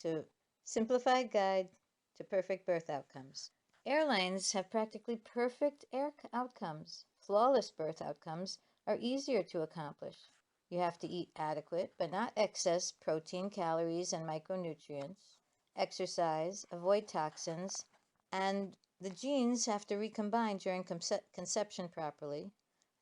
to Simplified Guide to Perfect Birth Outcomes. Airlines have practically perfect outcomes. Flawless birth outcomes are easier to accomplish. You have to eat adequate, but not excess, protein, calories, and micronutrients, exercise, avoid toxins, and the genes have to recombine during conception properly,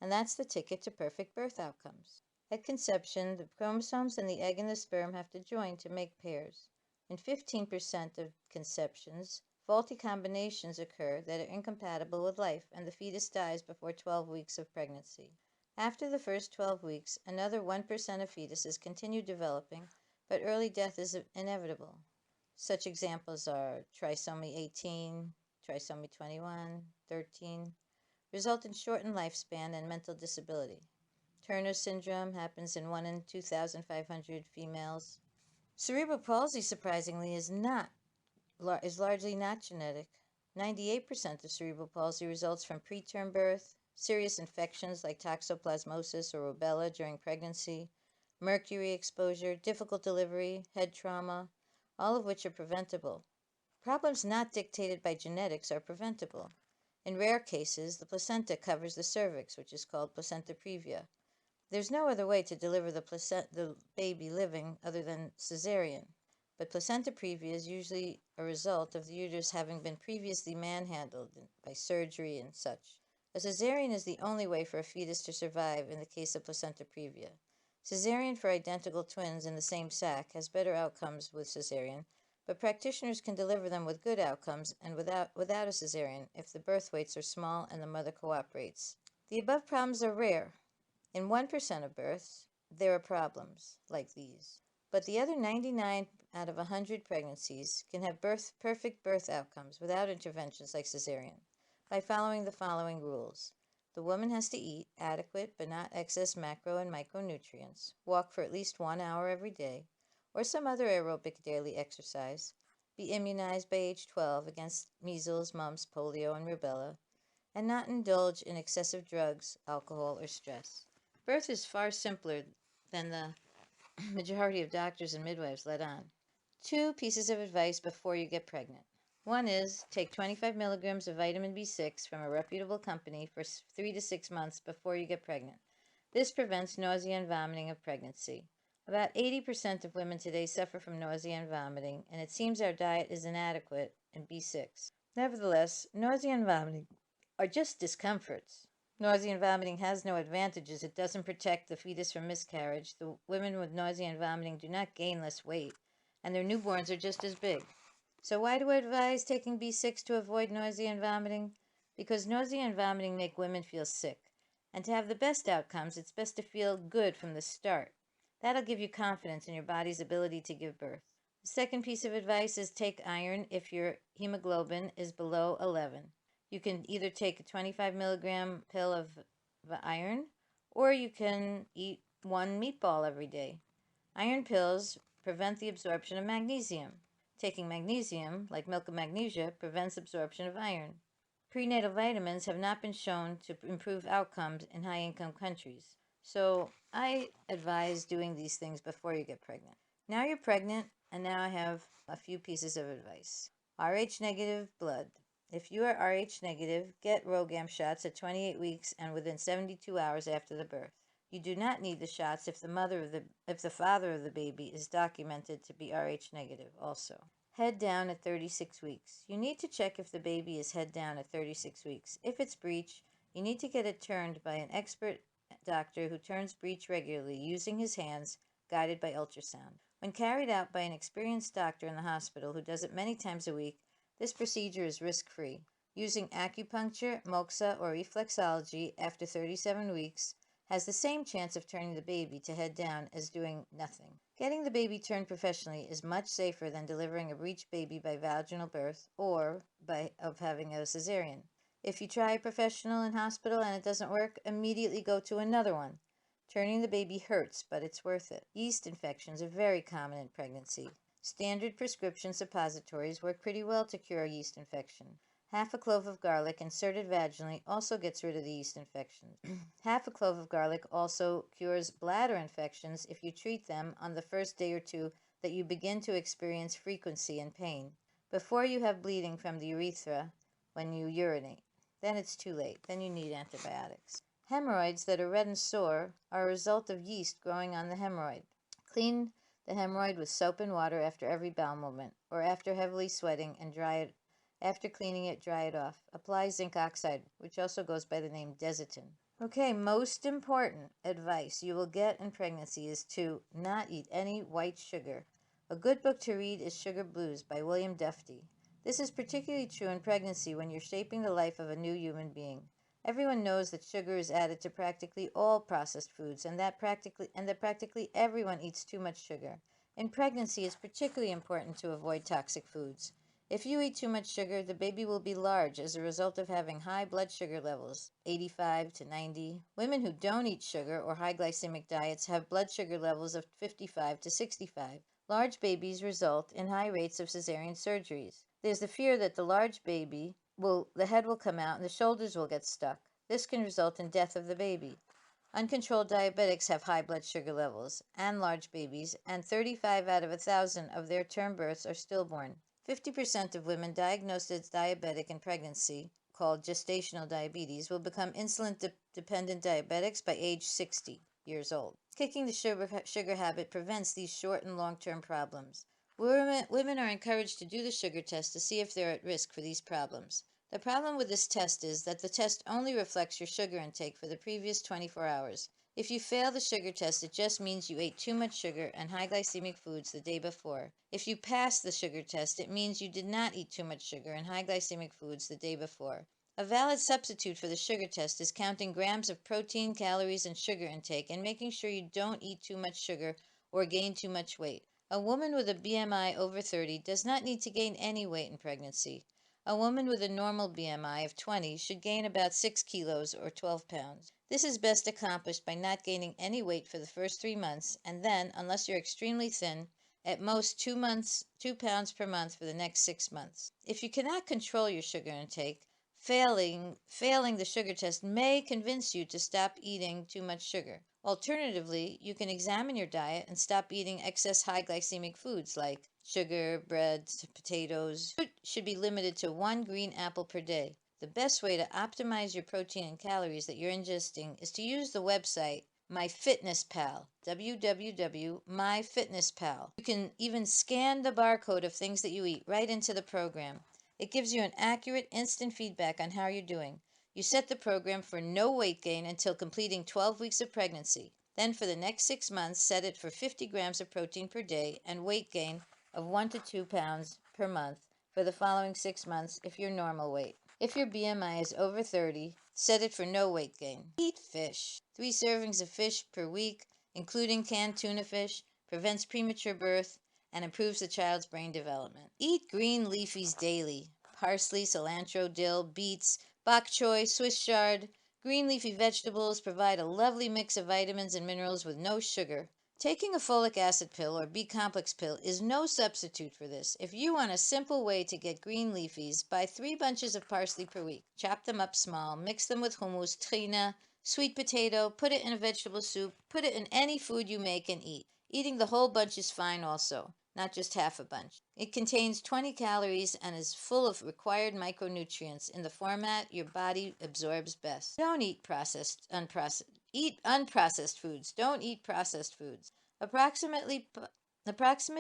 and that's the ticket to perfect birth outcomes. At conception, the chromosomes and the egg and the sperm have to join to make pairs. In 15% of conceptions, faulty combinations occur that are incompatible with life, and the fetus dies before 12 weeks of pregnancy. After the first 12 weeks, another 1% of fetuses continue developing, but early death is inevitable. Such examples are trisomy 18, trisomy 21, 13, result in shortened lifespan and mental disability. Turner syndrome happens in 1 in 2,500 females. Cerebral palsy, surprisingly, is largely not genetic. 98% of cerebral palsy results from preterm birth, serious infections like toxoplasmosis or rubella during pregnancy, mercury exposure, difficult delivery, head trauma, all of which are preventable. Problems not dictated by genetics are preventable. In rare cases, the placenta covers the cervix, which is called placenta previa. There's no other way to deliver the baby living other than cesarean, but placenta previa is usually a result of the uterus having been previously manhandled by surgery and such. A cesarean is the only way for a fetus to survive in the case of placenta previa. Cesarean for identical twins in the same sac has better outcomes with cesarean, but practitioners can deliver them with good outcomes and without a cesarean if the birth weights are small and the mother cooperates. The above problems are rare. In 1% of births, there are problems like these, but the other 99 out of 100 pregnancies can have perfect birth outcomes without interventions like cesarean by following the following rules. The woman has to eat adequate but not excess macro and micronutrients, walk for at least 1 hour every day, or some other aerobic daily exercise, be immunized by age 12 against measles, mumps, polio, and rubella, and not indulge in excessive drugs, alcohol, or stress. Birth is far simpler than the majority of doctors and midwives let on. 2 pieces of advice before you get pregnant. One is take 25 milligrams of vitamin B6 from a reputable company for 3 to 6 months before you get pregnant. This prevents nausea and vomiting of pregnancy. About 80% of women today suffer from nausea and vomiting, and it seems our diet is inadequate in B6. Nevertheless, nausea and vomiting are just discomforts. Nausea and vomiting has no advantages. It doesn't protect the fetus from miscarriage. The women with nausea and vomiting do not gain less weight, and their newborns are just as big. So why do I advise taking B6 to avoid nausea and vomiting? Because nausea and vomiting make women feel sick. And to have the best outcomes, it's best to feel good from the start. That'll give you confidence in your body's ability to give birth. The second piece of advice is take iron if your hemoglobin is below 11. You can either take a 25 milligram pill of iron, or you can eat 1 meatball every day. Iron pills prevent the absorption of magnesium. Taking magnesium, like milk of magnesia, prevents absorption of iron. Prenatal vitamins have not been shown to improve outcomes in high-income countries. So I advise doing these things before you get pregnant. Now you're pregnant, and now I have a few pieces of advice. Rh negative blood. If you are Rh negative, get RhoGAM shots at 28 weeks and within 72 hours after the birth. You do not need the shots if the father of the baby is documented to be Rh negative also. Head down at 36 weeks. You need to check if the baby is head down at 36 weeks. If it's breech, you need to get it turned by an expert doctor who turns breech regularly using his hands, guided by ultrasound. When carried out by an experienced doctor in the hospital who does it many times a week, this procedure is risk-free. Using acupuncture, moxa, or reflexology after 37 weeks has the same chance of turning the baby to head down as doing nothing. Getting the baby turned professionally is much safer than delivering a breech baby by vaginal birth or of having a cesarean. If you try a professional in hospital and it doesn't work, immediately go to another one. Turning the baby hurts, but it's worth it. Yeast infections are very common in pregnancy. Standard prescription suppositories work pretty well to cure a yeast infection. Half a clove of garlic inserted vaginally also gets rid of the yeast infections. Half a clove of garlic also cures bladder infections if you treat them on the first day or 2 that you begin to experience frequency and pain before you have bleeding from the urethra when you urinate. Then it's too late. Then you need antibiotics. Hemorrhoids that are red and sore are a result of yeast growing on the hemorrhoid. Clean the hemorrhoid with soap and water after every bowel movement, or after heavily sweating, and dry it. After cleaning it, dry it off. Apply zinc oxide, which also goes by the name Desitin. Okay, most important advice you will get in pregnancy is to not eat any white sugar. A good book to read is Sugar Blues by William Duffy. This is particularly true in pregnancy when you're shaping the life of a new human being. Everyone knows that sugar is added to practically all processed foods, and that practically everyone eats too much sugar. In pregnancy, it's particularly important to avoid toxic foods. If you eat too much sugar, the baby will be large as a result of having high blood sugar levels, 85 to 90. Women who don't eat sugar or high glycemic diets have blood sugar levels of 55 to 65. Large babies result in high rates of cesarean surgeries. There's the fear that the head will come out and the shoulders will get stuck. This can result in death of the baby. Uncontrolled diabetics have high blood sugar levels and large babies, and 35 out of 1,000 of their term births are stillborn. 50% of women diagnosed as diabetic in pregnancy, called gestational diabetes, will become insulin-dependent diabetics by age 60 years old. Kicking the sugar habit prevents these short and long-term problems. Women are encouraged to do the sugar test to see if they're at risk for these problems. The problem with this test is that the test only reflects your sugar intake for the previous 24 hours. If you fail the sugar test, it just means you ate too much sugar and high glycemic foods the day before. If you pass the sugar test, it means you did not eat too much sugar and high glycemic foods the day before. A valid substitute for the sugar test is counting grams of protein, calories, and sugar intake and making sure you don't eat too much sugar or gain too much weight. A woman with a BMI over 30 does not need to gain any weight in pregnancy. A woman with a normal BMI of 20 should gain about 6 kilos or 12 pounds. This is best accomplished by not gaining any weight for the first 3 months, and then, unless you're extremely thin, at most 2 pounds per month for the next 6 months. If you cannot control your sugar intake, failing the sugar test may convince you to stop eating too much sugar. Alternatively, you can examine your diet and stop eating excess high glycemic foods like sugar, breads, potatoes. Food should be limited to 1 green apple per day. The best way to optimize your protein and calories that you're ingesting is to use the website MyFitnessPal, www.myfitnesspal. You can even scan the barcode of things that you eat right into the program. It gives you an accurate, instant feedback on how you're doing. You set the program for no weight gain until completing 12 weeks of pregnancy. Then for the next 6 months, set it for 50 grams of protein per day and weight gain of 1 to 2 pounds per month for the following 6 months if you're normal weight. If your BMI is over 30, set it for no weight gain. Eat fish. 3 servings of fish per week, including canned tuna fish, prevents premature birth and improves the child's brain development. Eat green leafies daily. Parsley, cilantro, dill, beets, bok choy, Swiss chard. Green leafy vegetables provide a lovely mix of vitamins and minerals with no sugar. Taking a folic acid pill or B-complex pill is no substitute for this. If you want a simple way to get green leafies, buy 3 bunches of parsley per week. Chop them up small, mix them with hummus, trina, sweet potato, put it in a vegetable soup, put it in any food you make and eat. Eating the whole bunch is fine also, not just half a bunch. It contains 20 calories and is full of required micronutrients in the format your body absorbs best. Don't eat Eat unprocessed foods. Don't eat processed foods. Approximate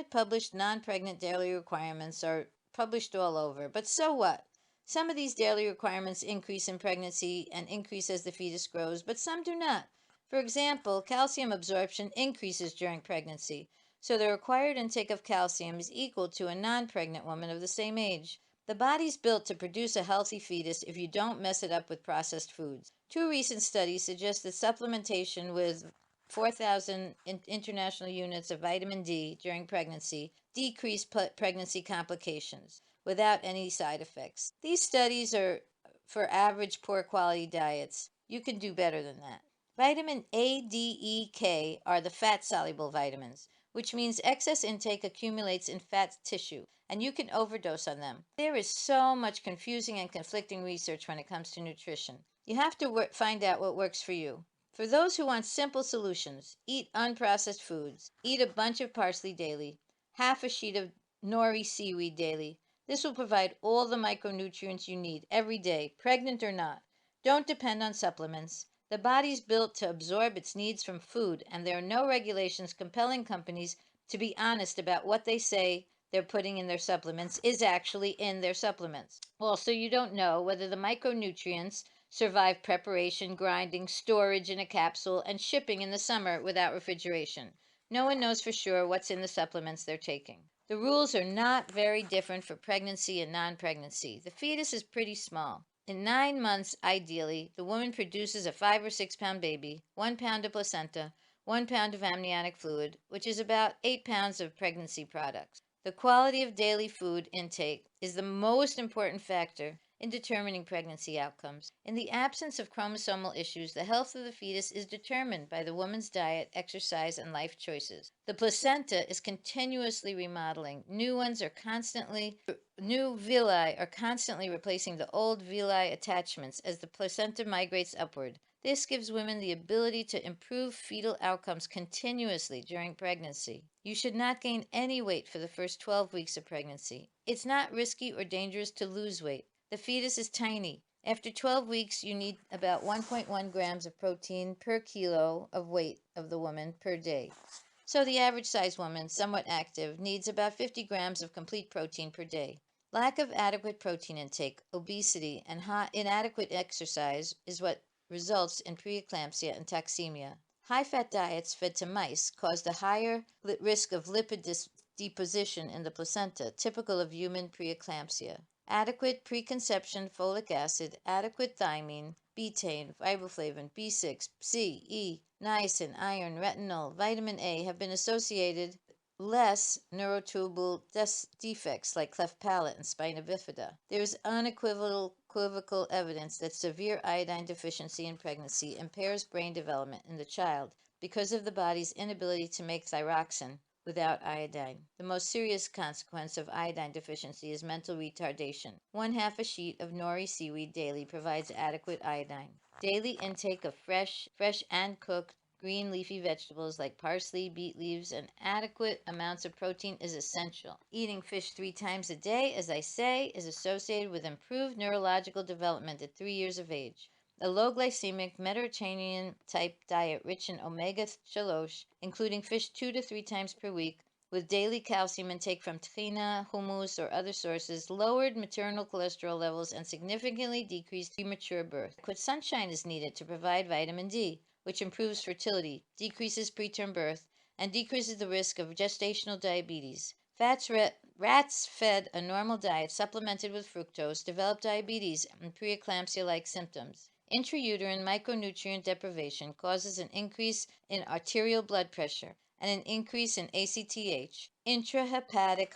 published non-pregnant daily requirements are published all over, but so what? Some of these daily requirements increase in pregnancy and increase as the fetus grows, but some do not. For example, calcium absorption increases during pregnancy, so the required intake of calcium is equal to a non-pregnant woman of the same age. The body's built to produce a healthy fetus if you don't mess it up with processed foods. 2 recent studies suggest that supplementation with 4,000 international units of vitamin D during pregnancy decrease pregnancy complications without any side effects. These studies are for average poor quality diets. You can do better than that. Vitamin A, D, E, K are the fat-soluble vitamins, which means excess intake accumulates in fat tissue, and you can overdose on them. There is so much confusing and conflicting research when it comes to nutrition. You have to find out what works for you. For those who want simple solutions, eat unprocessed foods, eat a bunch of parsley daily, half a sheet of nori seaweed daily. This will provide all the micronutrients you need every day, pregnant or not. Don't depend on supplements. The body's built to absorb its needs from food, and there are no regulations compelling companies to be honest about what they say they're putting in their supplements is actually in their supplements. Also, you don't know whether the micronutrients survive preparation, grinding, storage in a capsule, and shipping in the summer without refrigeration. No one knows for sure what's in the supplements they're taking. The rules are not very different for pregnancy and non pregnancy. The fetus is pretty small. In 9 months, ideally, the woman produces a 5 or 6 pound baby, 1 pound of placenta, 1 pound of amniotic fluid, which is about 8 pounds of pregnancy products. The quality of daily food intake is the most important factor in determining pregnancy outcomes. In the absence of chromosomal issues, the health of the fetus is determined by the woman's diet, exercise, and life choices. The placenta is continuously remodeling. New villi are constantly replacing the old villi attachments as the placenta migrates upward. This gives women the ability to improve fetal outcomes continuously during pregnancy. You should not gain any weight for the first 12 weeks of pregnancy. It's not risky or dangerous to lose weight. The fetus is tiny. After 12 weeks, you need about 1.1 grams of protein per kilo of weight of the woman per day. So the average sized woman, somewhat active, needs about 50 grams of complete protein per day. Lack of adequate protein intake, obesity, and inadequate exercise is what results in preeclampsia and toxemia. High-fat diets fed to mice caused a higher risk of lipid deposition in the placenta, typical of human preeclampsia. Adequate preconception folic acid, adequate thiamine, betaine, riboflavin, B6, C, E, niacin, iron, retinol, vitamin A have been associated less neurotubal defects like cleft palate and spina bifida. There is unequivocal evidence that severe iodine deficiency in pregnancy impairs brain development in the child because of the body's inability to make thyroxine without iodine. The most serious consequence of iodine deficiency is mental retardation. 1/2 a sheet of nori seaweed daily provides adequate iodine. Daily intake of fresh and cooked green leafy vegetables like parsley, beet leaves, and adequate amounts of protein is essential. Eating fish 3 times a day, as I say, is associated with improved neurological development at 3 years of age. A low glycemic Mediterranean type diet rich in omega-3, including fish 2 to 3 times per week, with daily calcium intake from tahina, hummus, or other sources, lowered maternal cholesterol levels and significantly decreased premature birth. Adequate sunshine is needed to provide vitamin D, which improves fertility, decreases preterm birth, and decreases the risk of gestational diabetes. Rats fed a normal diet supplemented with fructose develop diabetes and preeclampsia-like symptoms. Intrauterine micronutrient deprivation causes an increase in arterial blood pressure and an increase in ACTH. Intrahepatic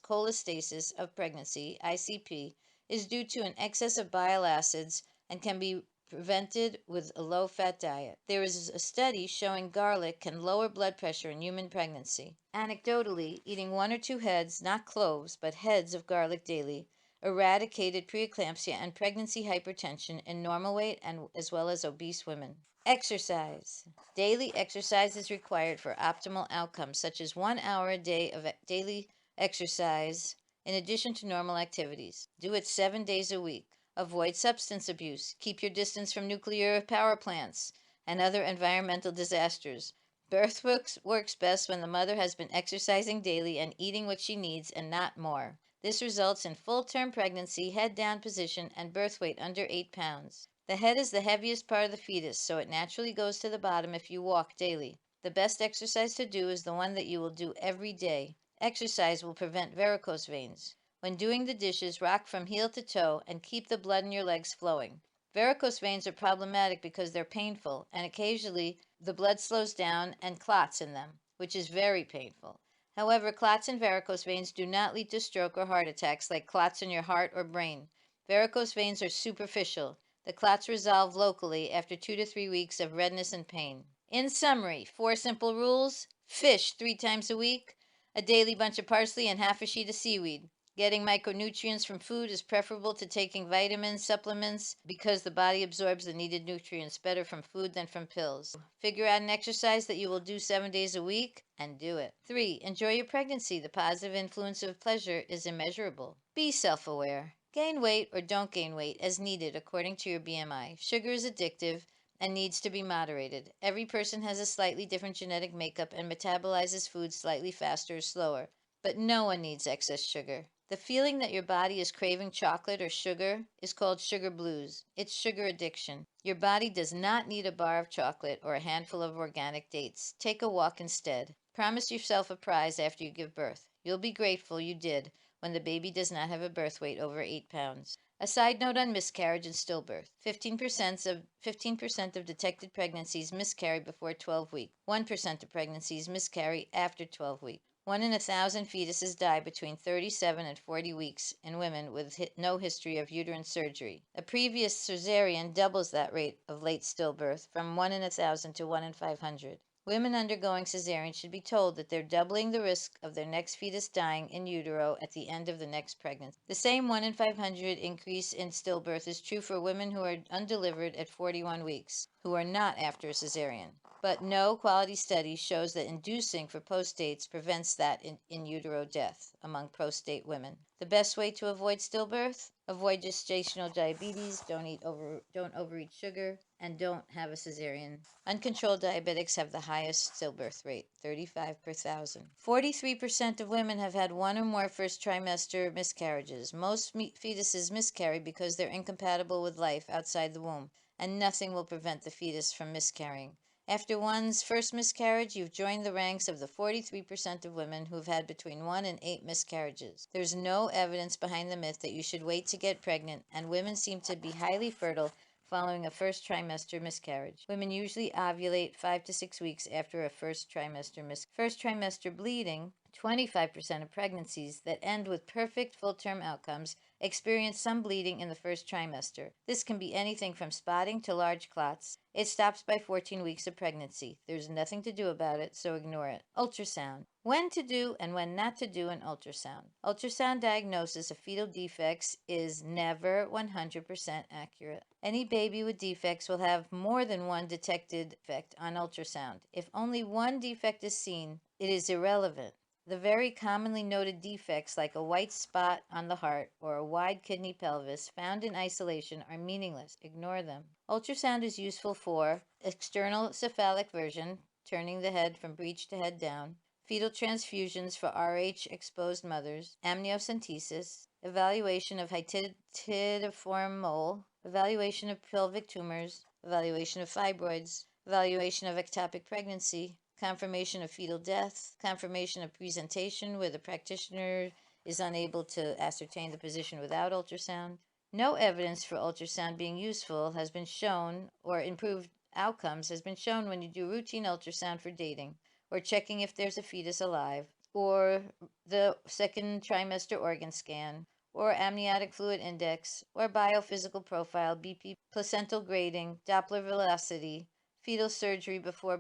cholestasis of pregnancy, ICP, is due to an excess of bile acids and can be prevented with a low-fat diet. There is a study showing garlic can lower blood pressure in human pregnancy. Anecdotally, eating 1 or 2 heads, not cloves, but heads of garlic daily, eradicated preeclampsia and pregnancy hypertension in normal weight and as well as obese women. Exercise. Daily exercise is required for optimal outcomes, such as 1 hour a day of daily exercise in addition to normal activities. Do it 7 days a week. Avoid substance abuse. Keep your distance from nuclear power plants and other environmental disasters. Birth works best when the mother has been exercising daily and eating what she needs and not more. This results in full-term pregnancy, head-down position, and birth weight under 8 pounds. The head is the heaviest part of the fetus, so it naturally goes to the bottom if you walk daily. The best exercise to do is the one that you will do every day. Exercise will prevent varicose veins. When doing the dishes, rock from heel to toe and keep the blood in your legs flowing. Varicose veins are problematic because they're painful, and occasionally the blood slows down and clots in them, which is very painful. However, clots in varicose veins do not lead to stroke or heart attacks like clots in your heart or brain. Varicose veins are superficial. The clots resolve locally after 2 to 3 weeks of redness and pain. In summary, 4 simple rules: fish 3 times a week, a daily bunch of parsley, and half a sheet of seaweed. Getting micronutrients from food is preferable to taking vitamins, supplements, because the body absorbs the needed nutrients better from food than from pills. Figure out an exercise that you will do 7 days a week and do it. 3. Enjoy your pregnancy. The positive influence of pleasure is immeasurable. Be self-aware. Gain weight or don't gain weight as needed according to your BMI. Sugar is addictive and needs to be moderated. Every person has a slightly different genetic makeup and metabolizes food slightly faster or slower, but no one needs excess sugar. The feeling that your body is craving chocolate or sugar is called sugar blues. It's sugar addiction. Your body does not need a bar of chocolate or a handful of organic dates. Take a walk instead. Promise yourself a prize after you give birth. You'll be grateful you did when the baby does not have a birth weight over 8 pounds. A side note on miscarriage and stillbirth. 15% of detected pregnancies miscarry before 12 weeks. 1% of pregnancies miscarry after 12 weeks. 1 in 1,000 fetuses die between 37 and 40 weeks in women with no history of uterine surgery. A previous cesarean doubles that rate of late stillbirth from 1 in 1,000 to 1 in 500. Women undergoing cesarean should be told that they're doubling the risk of their next fetus dying in utero at the end of the next pregnancy. The same 1 in 500 increase in stillbirth is true for women who are undelivered at 41 weeks, who are not after a cesarean. But no quality study shows that inducing for postdates prevents that in utero death among postdate women. The best way to avoid stillbirth? Avoid gestational diabetes, don't overeat sugar, and don't have a cesarean. Uncontrolled diabetics have the highest stillbirth rate, 35 per thousand. 43% of women have had 1 or more first trimester miscarriages. Most fetuses miscarry because they're incompatible with life outside the womb, and nothing will prevent the fetus from miscarrying. After one's first miscarriage, you've joined the ranks of the 43% of women who've had between 1 and 8 miscarriages. There's no evidence behind the myth that you should wait to get pregnant, and women seem to be highly fertile following a first trimester miscarriage. Women usually ovulate 5 to 6 weeks after a first trimester miscarriage. First trimester bleeding, 25% of pregnancies that end with perfect full-term outcomes experience some bleeding in the first trimester. This can be anything from spotting to large clots. It stops by 14 weeks of pregnancy. There's nothing to do about it, so ignore it. Ultrasound. When to do and when not to do an ultrasound. Ultrasound diagnosis of fetal defects is never 100% accurate. Any baby with defects will have more than one detected defect on ultrasound. If only one defect is seen, it is irrelevant. The very commonly noted defects like a white spot on the heart or a wide kidney pelvis found in isolation are meaningless. Ignore them. Ultrasound is useful for external cephalic version, turning the head from breech to head down, fetal transfusions for RH exposed mothers, amniocentesis, evaluation of hytidiform mole, evaluation of pelvic tumors, evaluation of fibroids, evaluation of ectopic pregnancy, confirmation of fetal death, confirmation of presentation where the practitioner is unable to ascertain the position without ultrasound. No evidence for ultrasound being useful has been shown, or improved outcomes has been shown when you do routine ultrasound for dating, or checking if there's a fetus alive, or the second trimester organ scan, or amniotic fluid index, or biophysical profile, BP, placental grading, Doppler velocity, fetal surgery before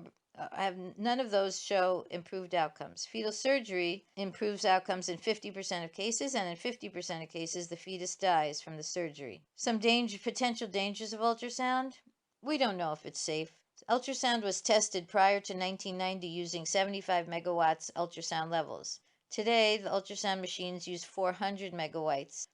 none of those show improved outcomes. Fetal surgery improves outcomes in 50% of cases, and in 50% of cases, the fetus dies from the surgery. Some potential dangers of ultrasound. We don't know if it's safe. Ultrasound was tested prior to 1990 using 75 megawatts ultrasound levels. Today, the ultrasound machines use 400 megawatts.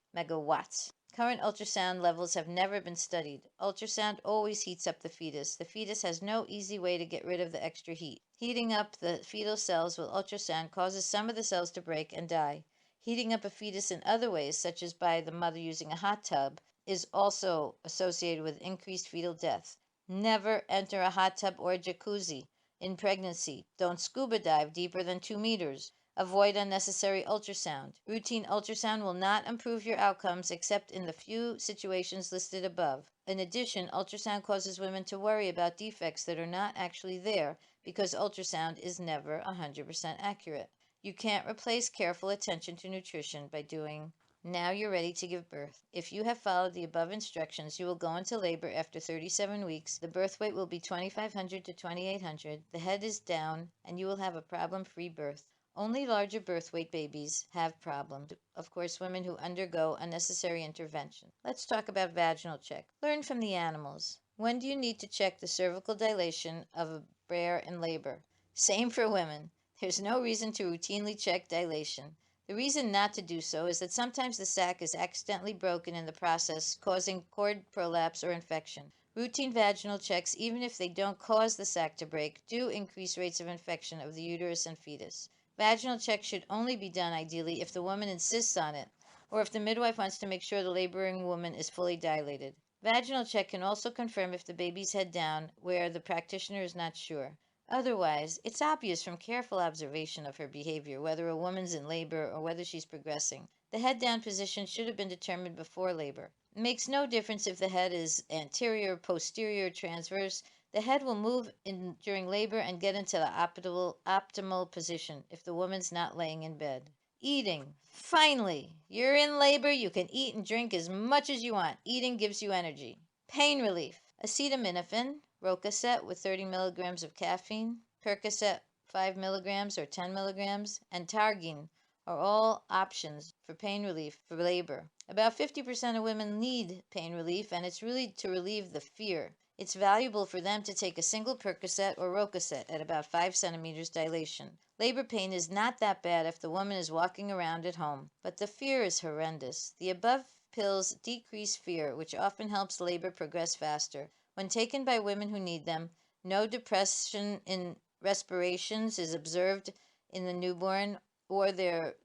Current ultrasound levels have never been studied. Ultrasound always heats up the fetus. The fetus has no easy way to get rid of the extra heat. Heating up the fetal cells with ultrasound causes some of the cells to break and die. Heating up a fetus in other ways, such as by the mother using a hot tub, is also associated with increased fetal death. Never enter a hot tub or jacuzzi in pregnancy. Don't scuba dive deeper than 2 meters. Avoid unnecessary ultrasound. Routine ultrasound will not improve your outcomes except in the few situations listed above. In addition, ultrasound causes women to worry about defects that are not actually there because ultrasound is never 100% accurate. You can't replace careful attention to nutrition by doing. Now you're ready to give birth. If you have followed the above instructions, you will go into labor after 37 weeks. The birth weight will be 2,500 to 2,800. The head is down, and you will have a problem-free birth. Only larger birth weight babies have problems. Of course, women who undergo unnecessary intervention. Let's talk about vaginal check. Learn from the animals. When do you need to check the cervical dilation of a bear in labor? Same for women. There's no reason to routinely check dilation. The reason not to do so is that sometimes the sac is accidentally broken in the process, causing cord prolapse or infection. Routine vaginal checks, even if they don't cause the sac to break, do increase rates of infection of the uterus and fetus. Vaginal checks should only be done ideally if the woman insists on it, or if the midwife wants to make sure the laboring woman is fully dilated. Vaginal check can also confirm if the baby's head down, where the practitioner is not sure. Otherwise, it's obvious from careful observation of her behavior whether a woman's in labor or whether she's progressing. The head down position should have been determined before labor. It makes no difference if the head is anterior, posterior, transverse. The head will move in during labor and get into the optimal position if the woman's not laying in bed. Eating. Finally, you're in labor. You can eat and drink as much as you want. Eating gives you energy. Pain relief. Acetaminophen, Rococet with 30 milligrams of caffeine, Percocet 5 milligrams or 10 milligrams, and Targine are all options for pain relief for labor. About 50% of women need pain relief, and it's really to relieve the fear. It's valuable for them to take a single Percocet or Rococet at about 5 centimeters dilation. Labor pain is not that bad if the woman is walking around at home, but the fear is horrendous. The above pills decrease fear, which often helps labor progress faster. When taken by women who need them, no depression in respirations is observed in the newborn, or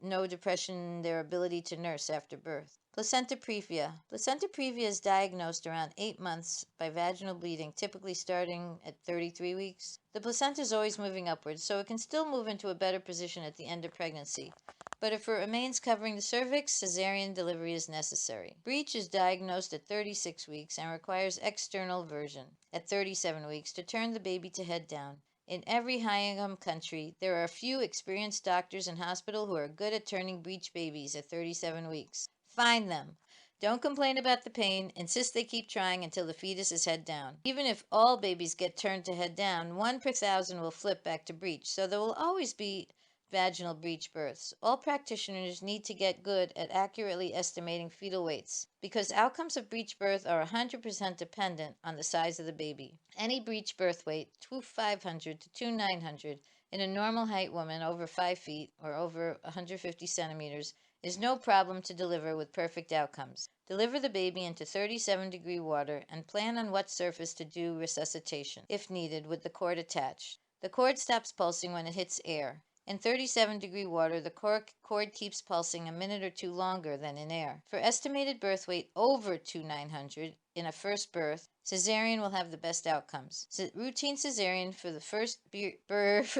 no depression in their ability to nurse after birth. Placenta previa. Placenta previa is diagnosed around 8 months by vaginal bleeding, typically starting at 33 weeks. The placenta is always moving upwards, so it can still move into a better position at the end of pregnancy. But if it remains covering the cervix, cesarean delivery is necessary. Breech is diagnosed at 36 weeks and requires external version at 37 weeks to turn the baby to head down. In every high-income country, there are a few experienced doctors in hospital who are good at turning breech babies at 37 weeks. Find them. Don't complain about the pain. Insist they keep trying until the fetus is head down. Even if all babies get turned to head down, 1 per 1,000 will flip back to breech, so there will always be vaginal breech births. All practitioners need to get good at accurately estimating fetal weights because outcomes of breech birth are 100% dependent on the size of the baby. Any breech birth weight, 2,500 to 2,900, in a normal height woman over 5 feet or over 150 centimeters is no problem to deliver with perfect outcomes. Deliver the baby into 37-degree water and plan on what surface to do resuscitation, if needed, with the cord attached. The cord stops pulsing when it hits air. In 37-degree water, the cord keeps pulsing a minute or two longer than in air. For estimated birth weight over 2,900 in a first birth, cesarean will have the best outcomes. Routine cesarean for the first breech birth.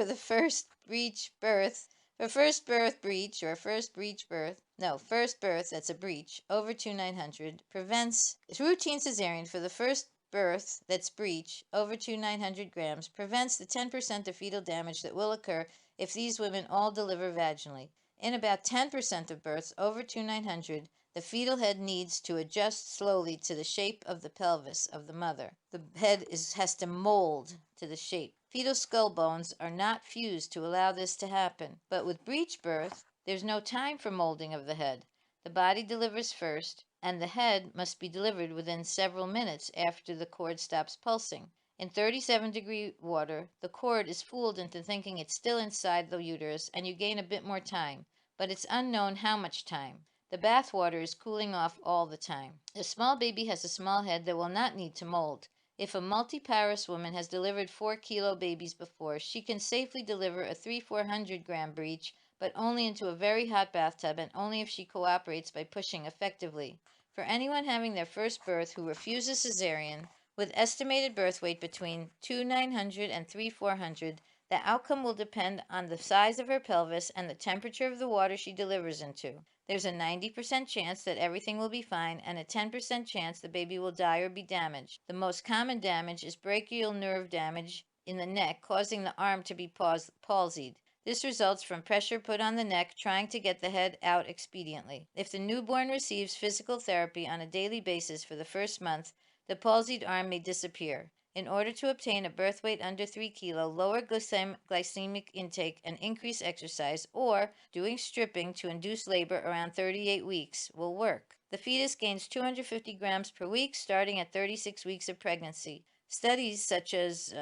For first birth breech or first breech birth, first birth, that's a breech, over 2,900, prevents, routine cesarean for the first birth, that's breech, over 2,900 grams, prevents the 10% of fetal damage that will occur if these women all deliver vaginally. In about 10% of births over 2,900, the fetal head needs to adjust slowly to the shape of the pelvis of the mother. The head has to mold to the shape. Fetal skull bones are not fused to allow this to happen. But with breech birth, there's no time for molding of the head. The body delivers first, and the head must be delivered within several minutes after the cord stops pulsing. In 37-degree water, the cord is fooled into thinking it's still inside the uterus, and you gain a bit more time, but it's unknown how much time. The bath water is cooling off all the time. A small baby has a small head that will not need to mold. If a multiparous woman has delivered 4-kilo babies before, she can safely deliver a 300-400 gram breech, but only into a very hot bathtub and only if she cooperates by pushing effectively. For anyone having their first birth who refuses cesarean, with estimated birth weight between 2,900 and 3,400, the outcome will depend on the size of her pelvis and the temperature of the water she delivers into. There's a 90% chance that everything will be fine and a 10% chance the baby will die or be damaged. The most common damage is brachial nerve damage in the neck, causing the arm to be palsied. This results from pressure put on the neck trying to get the head out expediently. If the newborn receives physical therapy on a daily basis for the first month, the palsied arm may disappear. In order to obtain a birth weight under 3 kg, lower glycemic intake and increase exercise or doing stripping to induce labor around 38 weeks will work. The fetus gains 250 grams per week starting at 36 weeks of pregnancy. Studies such as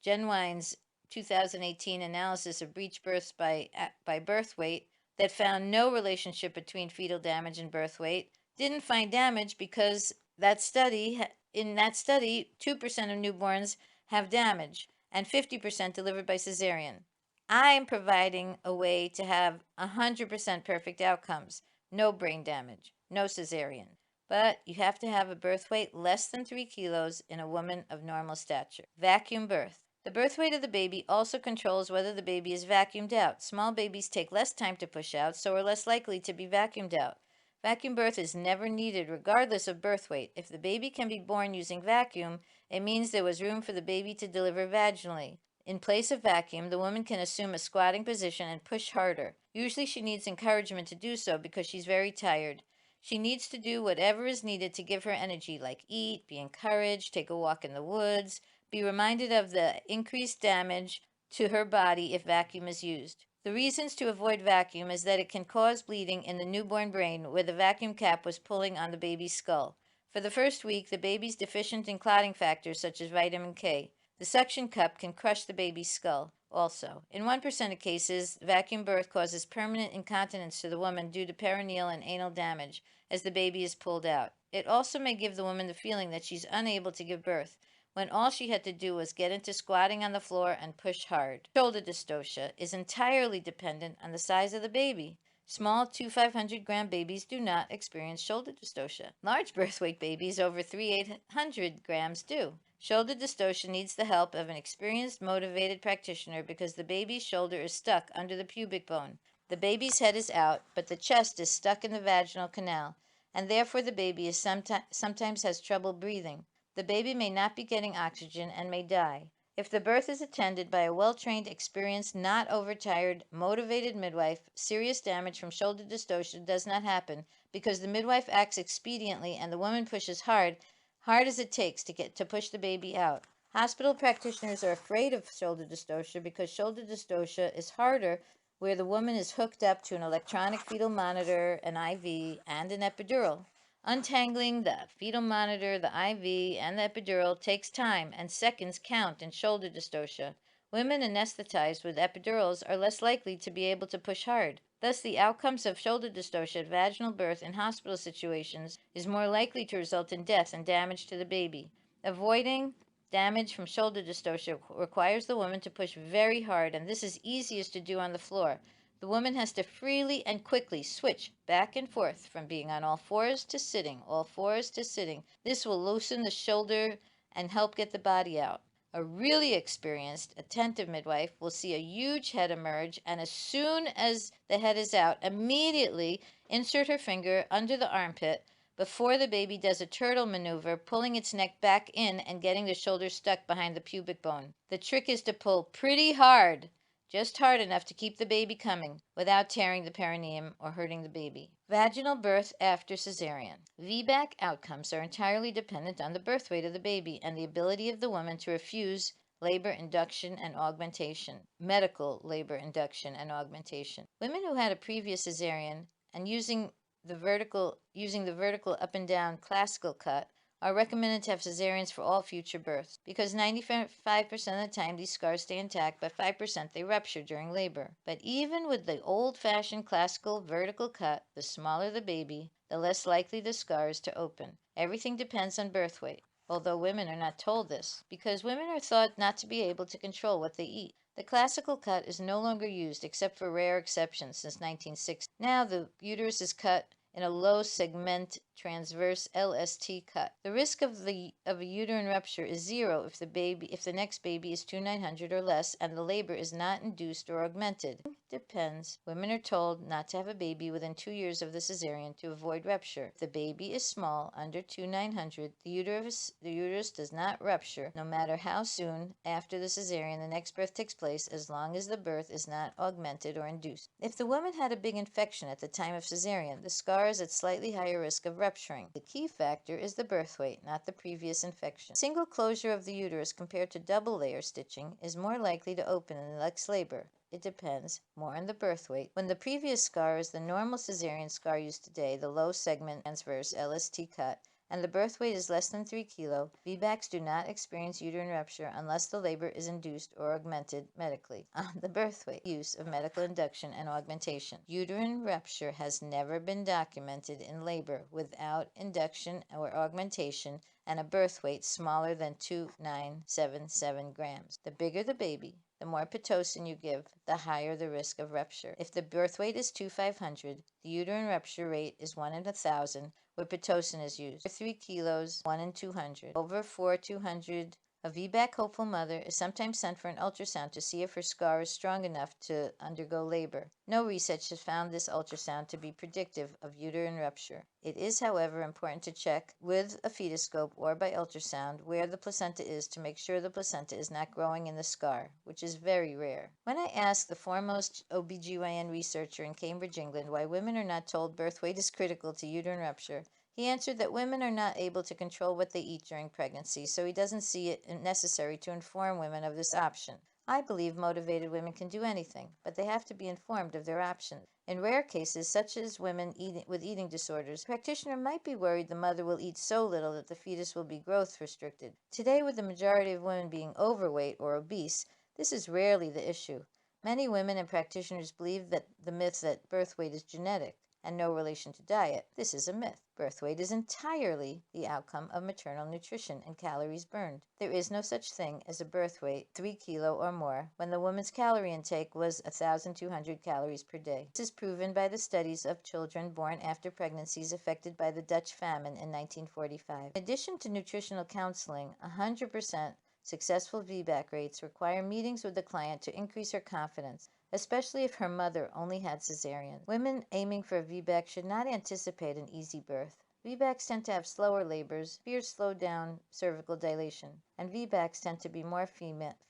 Genwine's 2018 analysis of breech births by birth weight that found no relationship between fetal damage and birth weight didn't find damage because in that study, 2% of newborns have damage and 50% delivered by cesarean. I am providing a way to have 100% perfect outcomes, no brain damage, no cesarean. But you have to have a birth weight less than 3 kilos in a woman of normal stature. Vacuum birth. The birth weight of the baby also controls whether the baby is vacuumed out. Small babies take less time to push out, so are less likely to be vacuumed out. Vacuum birth is never needed regardless of birth weight. If the baby can be born using vacuum, it means there was room for the baby to deliver vaginally. In place of vacuum, the woman can assume a squatting position and push harder. Usually she needs encouragement to do so because she's very tired. She needs to do whatever is needed to give her energy, like eat, be encouraged, take a walk in the woods, be reminded of the increased damage to her body if vacuum is used. The reasons to avoid vacuum is that it can cause bleeding in the newborn brain where the vacuum cap was pulling on the baby's skull. For the first week, the baby's deficient in clotting factors such as vitamin K. The suction cup can crush the baby's skull. Also, in 1% of cases, vacuum birth causes permanent incontinence to the woman due to perineal and anal damage as the baby is pulled out. It also may give the woman the feeling that she's unable to give birth, when all she had to do was get into squatting on the floor and push hard. Shoulder dystocia is entirely dependent on the size of the baby. Small 500-gram babies do not experience shoulder dystocia. Large birth weight babies over 800 grams do. Shoulder dystocia needs the help of an experienced, motivated practitioner because the baby's shoulder is stuck under the pubic bone. The baby's head is out, but the chest is stuck in the vaginal canal, and therefore the baby is sometimes has trouble breathing. The baby may not be getting oxygen and may die. If the birth is attended by a well-trained, experienced, not overtired, motivated midwife, serious damage from shoulder dystocia does not happen because the midwife acts expediently and the woman pushes hard as it takes to push the baby out. Hospital practitioners are afraid of shoulder dystocia because shoulder dystocia is harder where the woman is hooked up to an electronic fetal monitor, an IV, and an epidural. Untangling the fetal monitor, the IV, and the epidural takes time, and seconds count in shoulder dystocia. Women anesthetized with epidurals are less likely to be able to push hard. Thus, the outcomes of shoulder dystocia at vaginal birth in hospital situations is more likely to result in death and damage to the baby. Avoiding damage from shoulder dystocia requires the woman to push very hard, and this is easiest to do on the floor. The woman has to freely and quickly switch back and forth from being on all fours to sitting, all fours to sitting. This will loosen the shoulder and help get the body out. A really experienced, attentive midwife will see a huge head emerge, and as soon as the head is out, immediately insert her finger under the armpit before the baby does a turtle maneuver, pulling its neck back in and getting the shoulder stuck behind the pubic bone. The trick is to pull pretty hard, just hard enough to keep the baby coming without tearing the perineum or hurting the baby. Vaginal birth after cesarean. VBAC outcomes are entirely dependent on the birth weight of the baby and the ability of the woman to refuse labor induction and augmentation, medical labor induction and augmentation. Women who had a previous cesarean and using the vertical up and down classical cut are recommended to have cesareans for all future births because 95% of the time these scars stay intact, but 5% they rupture during labor. But even with the old-fashioned classical vertical cut, the smaller the baby, the less likely the scars to open. Everything depends on birth weight, although women are not told this because women are thought not to be able to control what they eat. The classical cut is no longer used except for rare exceptions since 1960. Now the uterus is cut in a low segment transverse LST cut. The risk of a uterine rupture is zero if the next baby is 2,900 or less and the labor is not induced or augmented. Depends. Women are told not to have a baby within 2 years of the cesarean to avoid rupture. If the baby is small, under 2,900, the uterus does not rupture, no matter how soon after the cesarean the next birth takes place, as long as the birth is not augmented or induced. If the woman had a big infection at the time of cesarean, the scar is at slightly higher risk of rupture. rupturing. The key factor is the birth weight, not the previous infection. Single closure of the uterus compared to double layer stitching is more likely to open in the next labor. It depends more on the birth weight. When the previous scar is the normal cesarean scar used today, the low segment transverse LST cut, and the birth weight is less than 3 kg, VBACs do not experience uterine rupture unless the labor is induced or augmented medically. On the birth weight, use of medical induction and augmentation. Uterine rupture has never been documented in labor without induction or augmentation and a birth weight smaller than 2,977 grams. The bigger the baby, the more Pitocin you give, the higher the risk of rupture. If the birth weight is 2,500, the uterine rupture rate is 1 in 1,000, where Pitocin is used. For 3 kilos, 1 in 200. Over 4,200, a VBAC hopeful mother is sometimes sent for an ultrasound to see if her scar is strong enough to undergo labor. No research has found this ultrasound to be predictive of uterine rupture. It is, however, important to check with a fetoscope or by ultrasound where the placenta is to make sure the placenta is not growing in the scar, which is very rare. When I asked the foremost OBGYN researcher in Cambridge, England, why women are not told birth weight is critical to uterine rupture, he answered that women are not able to control what they eat during pregnancy, so he doesn't see it necessary to inform women of this option. I believe motivated women can do anything, but they have to be informed of their options. In rare cases, such as women with eating disorders, the practitioner might be worried the mother will eat so little that the fetus will be growth restricted. Today, with the majority of women being overweight or obese, this is rarely the issue. Many women and practitioners believe that the myth that birth weight is genetic and no relation to diet. This is a myth. Birth weight is entirely the outcome of maternal nutrition and calories burned. There is no such thing as a birth weight 3 kilo or more when the woman's calorie intake was 1,200 calories per day. This is proven by the studies of children born after pregnancies affected by the Dutch famine in 1945. In addition to nutritional counseling, 100% successful VBAC rates require meetings with the client to increase her confidence, especially if her mother only had cesarean. Women aiming for a VBAC should not anticipate an easy birth. VBACs tend to have slower labors, fears slow down cervical dilation, and VBACs tend to be more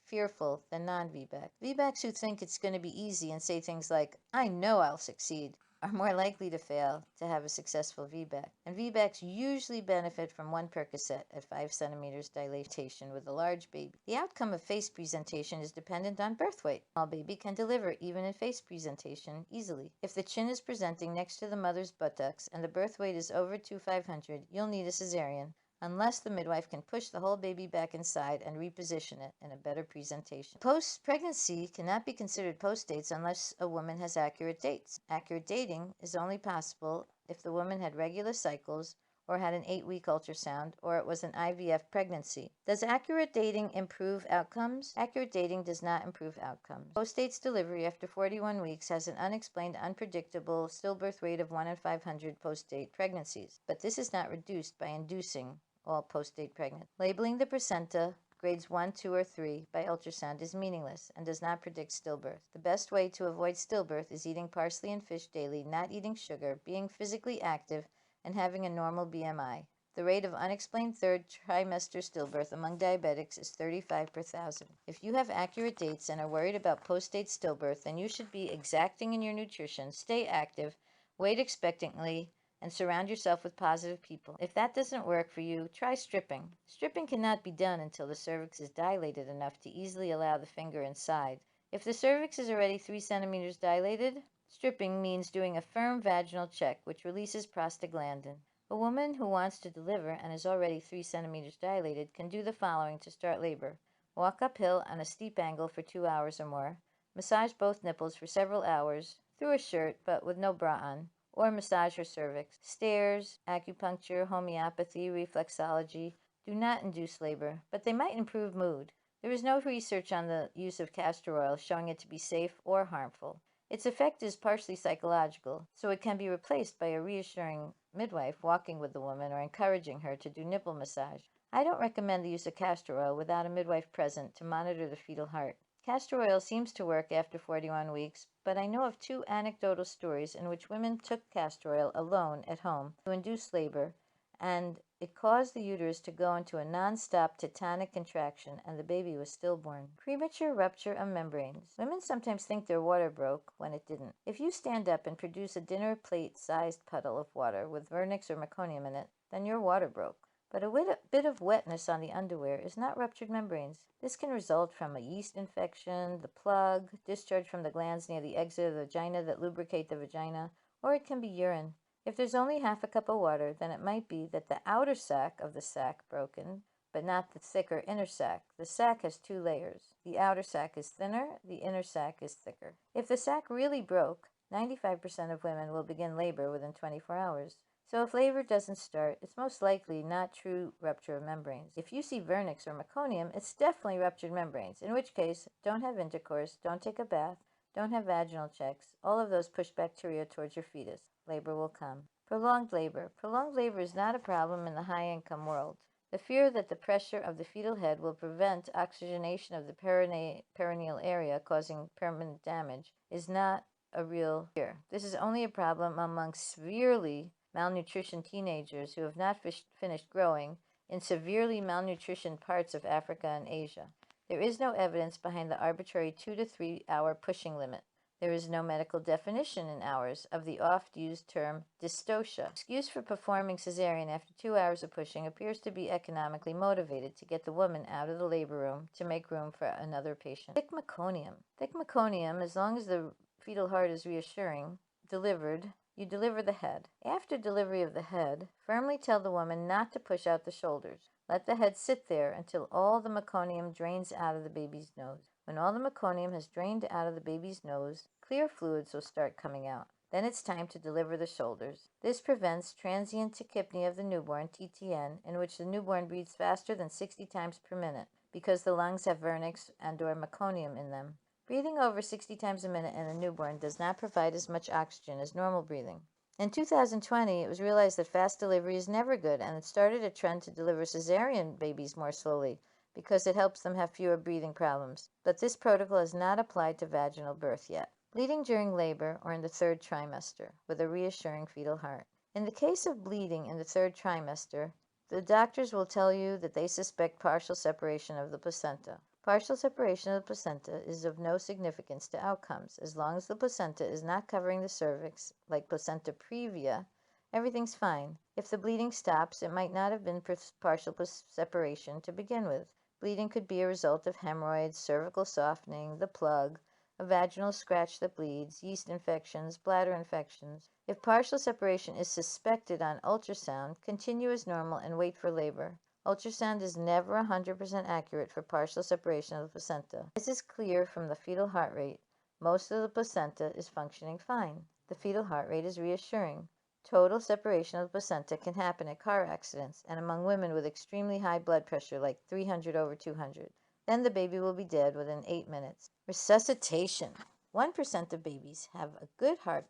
fearful than non-VBAC. VBACs who think it's going to be easy and say things like, "I know I'll succeed," are more likely to fail to have a successful VBAC. And VBACs usually benefit from 1 Percocet at 5 centimeters dilatation with a large baby. The outcome of face presentation is dependent on birth weight. A small baby can deliver even in face presentation easily. If the chin is presenting next to the mother's buttocks and the birth weight is over 2,500, you'll need a cesarean, unless the midwife can push the whole baby back inside and reposition it in a better presentation. Post-pregnancy cannot be considered post-dates unless a woman has accurate dates. Accurate dating is only possible if the woman had regular cycles or had an 8-week ultrasound, or it was an IVF pregnancy. Does accurate dating improve outcomes? Accurate dating does not improve outcomes. Post-dates delivery after 41 weeks has an unexplained, unpredictable stillbirth rate of 1 in 500 post-date pregnancies, but this is not reduced by inducing all post-date pregnant. Labeling the placenta grades 1, 2, or 3 by ultrasound is meaningless and does not predict stillbirth. The best way to avoid stillbirth is eating parsley and fish daily, not eating sugar, being physically active, and having a normal BMI. The rate of unexplained third trimester stillbirth among diabetics is 35 per 1,000. If you have accurate dates and are worried about post-date stillbirth, then you should be exacting in your nutrition, stay active, wait expectantly, and surround yourself with positive people. If that doesn't work for you, try stripping. Stripping cannot be done until the cervix is dilated enough to easily allow the finger inside. If the cervix is already 3 centimeters dilated, stripping means doing a firm vaginal check, which releases prostaglandin. A woman who wants to deliver and is already 3 centimeters dilated can do the following to start labor. Walk uphill on a steep angle for 2 hours or more. Massage both nipples for several hours, through a shirt but with no bra on, or massage her cervix. Stairs, acupuncture, homeopathy, reflexology do not induce labor, but they might improve mood. There is no research on the use of castor oil showing it to be safe or harmful. Its effect is partially psychological, so it can be replaced by a reassuring midwife walking with the woman or encouraging her to do nipple massage. I don't recommend the use of castor oil without a midwife present to monitor the fetal heart. Castor oil seems to work after 41 weeks, but I know of 2 anecdotal stories in which women took castor oil alone at home to induce labor and it caused the uterus to go into a non-stop tetanic contraction, and the baby was stillborn. Premature rupture of membranes. Women sometimes think their water broke when it didn't. If you stand up and produce a dinner plate-sized puddle of water with vernix or meconium in it, then your water broke. But a bit of wetness on the underwear is not ruptured membranes. This can result from a yeast infection, the plug, discharge from the glands near the exit of the vagina that lubricate the vagina, or it can be urine. If there's only half a cup of water, then it might be that the outer sac of the sac broken, but not the thicker inner sac. The sac has two layers. The outer sac is thinner, the inner sac is thicker. If the sac really broke, 95% of women will begin labor within 24 hours. So if labor doesn't start, it's most likely not true rupture of membranes. If you see vernix or meconium, it's definitely ruptured membranes, in which case, don't have intercourse, don't take a bath, don't have vaginal checks. All of those push bacteria towards your fetus. Labor will come. Prolonged labor. Prolonged labor is not a problem in the high-income world. The fear that the pressure of the fetal head will prevent oxygenation of the perineal area, causing permanent damage, is not a real fear. This is only a problem among severely malnutrition teenagers who have not finished growing in severely malnutritioned parts of Africa and Asia. There is no evidence behind the arbitrary 2 to 3 hour pushing limit. There is no medical definition in hours of the oft-used term dystocia. Excuse for performing cesarean after 2 hours of pushing appears to be economically motivated to get the woman out of the labor room to make room for another patient. Thick meconium. Thick meconium, as long as the fetal heart is reassuring, you deliver the head. After delivery of the head, firmly tell the woman not to push out the shoulders. Let the head sit there until all the meconium drains out of the baby's nose. When all the meconium has drained out of the baby's nose, clear fluids will start coming out. Then it's time to deliver the shoulders. This prevents transient tachypnea of the newborn, TTN, in which the newborn breathes faster than 60 times per minute because the lungs have vernix and/or meconium in them. Breathing over 60 times a minute in a newborn does not provide as much oxygen as normal breathing. In 2020, it was realized that fast delivery is never good, and it started a trend to deliver cesarean babies more slowly because it helps them have fewer breathing problems. But this protocol is not applied to vaginal birth yet. Bleeding during labor or in the third trimester with a reassuring fetal heart. In the case of bleeding in the third trimester, the doctors will tell you that they suspect partial separation of the placenta. Partial separation of the placenta is of no significance to outcomes. As long as the placenta is not covering the cervix, like placenta previa, everything's fine. If the bleeding stops, it might not have been partial separation to begin with. Bleeding could be a result of hemorrhoids, cervical softening, the plug, a vaginal scratch that bleeds, yeast infections, bladder infections. If partial separation is suspected on ultrasound, continue as normal and wait for labor. Ultrasound is never 100% accurate for partial separation of the placenta. This is clear from the fetal heart rate. Most of the placenta is functioning fine. The fetal heart rate is reassuring. Total separation of the placenta can happen at car accidents and among women with extremely high blood pressure, like 300 over 200. Then the baby will be dead within 8 minutes. Resuscitation. 1% of babies have a good heart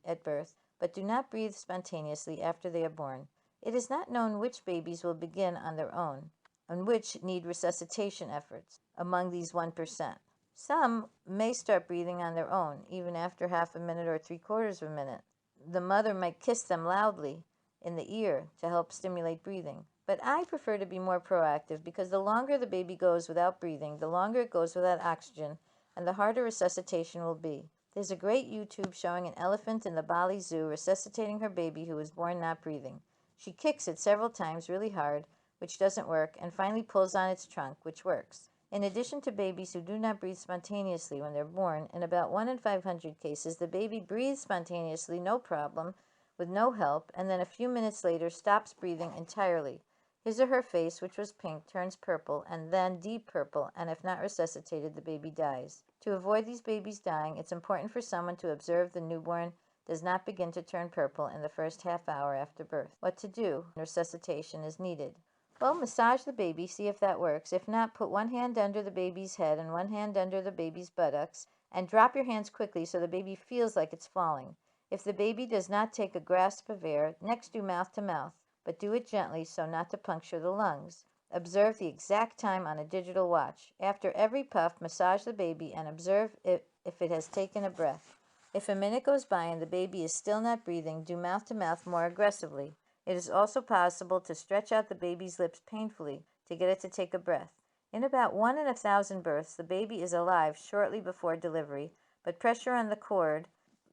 at birth, but do not breathe spontaneously after they are born. It is not known which babies will begin on their own and which need resuscitation efforts among these 1%. Some may start breathing on their own, even after half a minute or 3/4 of a minute. The mother might kiss them loudly in the ear to help stimulate breathing. But I prefer to be more proactive because the longer the baby goes without breathing, the longer it goes without oxygen, and the harder resuscitation will be. There's a great YouTube showing an elephant in the Bali Zoo resuscitating her baby who was born not breathing. She kicks it several times really hard, which doesn't work, and finally pulls on its trunk, which works. In addition to babies who do not breathe spontaneously when they're born, in about 1 in 500 cases, the baby breathes spontaneously, no problem, with no help, and then a few minutes later stops breathing entirely. His or her face, which was pink, turns purple, and then deep purple, and if not resuscitated, the baby dies. To avoid these babies dying, it's important for someone to observe the newborn does not begin to turn purple in the first half hour after birth. What to do when resuscitation is needed? Well, massage the baby, see if that works. If not, put one hand under the baby's head and one hand under the baby's buttocks, and drop your hands quickly so the baby feels like it's falling. If the baby does not take a grasp of air, next do mouth to mouth, but do it gently so not to puncture the lungs. Observe the exact time on a digital watch. After every puff, massage the baby and observe if it has taken a breath. If a minute goes by and the baby is still not breathing, do mouth to mouth more aggressively. It is also possible to stretch out the baby's lips painfully to get it to take a breath. In about 1 in 1,000 births, the baby is alive shortly before delivery, but pressure on the cord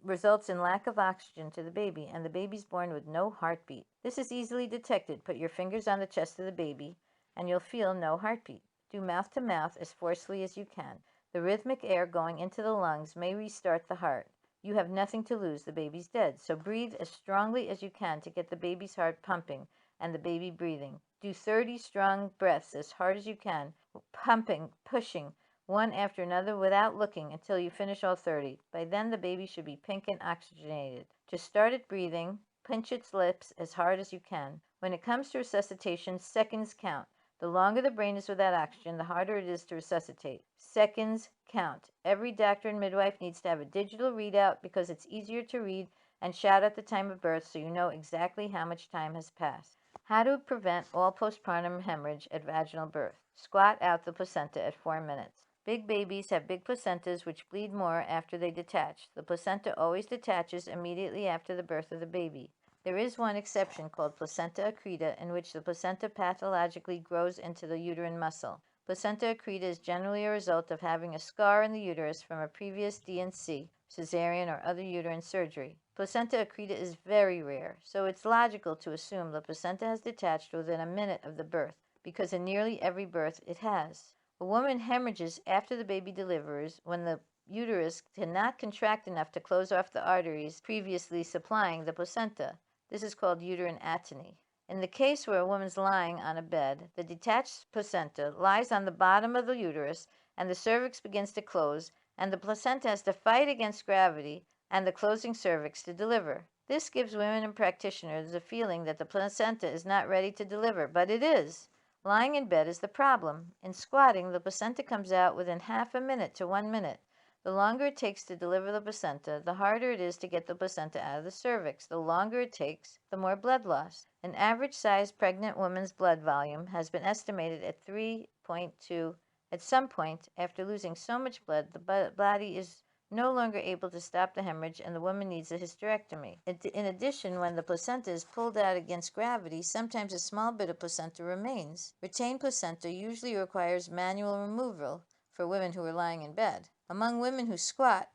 results in lack of oxygen to the baby, and the baby's born with no heartbeat. This is easily detected. Put your fingers on the chest of the baby, and you'll feel no heartbeat. Do mouth to mouth as forcefully as you can. The rhythmic air going into the lungs may restart the heart. You have nothing to lose. The baby's dead. So breathe as strongly as you can to get the baby's heart pumping and the baby breathing. Do 30 strong breaths as hard as you can, pumping, pushing, one after another without looking until you finish all 30. By then, the baby should be pink and oxygenated. To start it breathing, pinch its lips as hard as you can. When it comes to resuscitation, seconds count. The longer the brain is without oxygen, the harder it is to resuscitate. Seconds count. Every doctor and midwife needs to have a digital readout because it's easier to read and shout at the time of birth so you know exactly how much time has passed. How to prevent all postpartum hemorrhage at vaginal birth. Squat out the placenta at 4 minutes. Big babies have big placentas which bleed more after they detach. The placenta always detaches immediately after the birth of the baby. There is one exception called placenta accreta, in which the placenta pathologically grows into the uterine muscle. Placenta accreta is generally a result of having a scar in the uterus from a previous D&C, cesarean or other uterine surgery. Placenta accreta is very rare, so it's logical to assume the placenta has detached within a minute of the birth, because in nearly every birth it has. A woman hemorrhages after the baby delivers when the uterus cannot contract enough to close off the arteries previously supplying the placenta. This is called uterine atony. In the case where a woman's lying on a bed, the detached placenta lies on the bottom of the uterus and the cervix begins to close, and the placenta has to fight against gravity and the closing cervix to deliver. This gives women and practitioners the feeling that the placenta is not ready to deliver, but it is. Lying in bed is the problem. In squatting, the placenta comes out within half a minute to 1 minute. The longer it takes to deliver the placenta, the harder it is to get the placenta out of the cervix. The longer it takes, the more blood loss. An average-sized pregnant woman's blood volume has been estimated at 3.2. At some point, after losing so much blood, the body is no longer able to stop the hemorrhage and the woman needs a hysterectomy. In addition, when the placenta is pulled out against gravity, sometimes a small bit of placenta remains. Retained placenta usually requires manual removal for women who are lying in bed. Among women who squat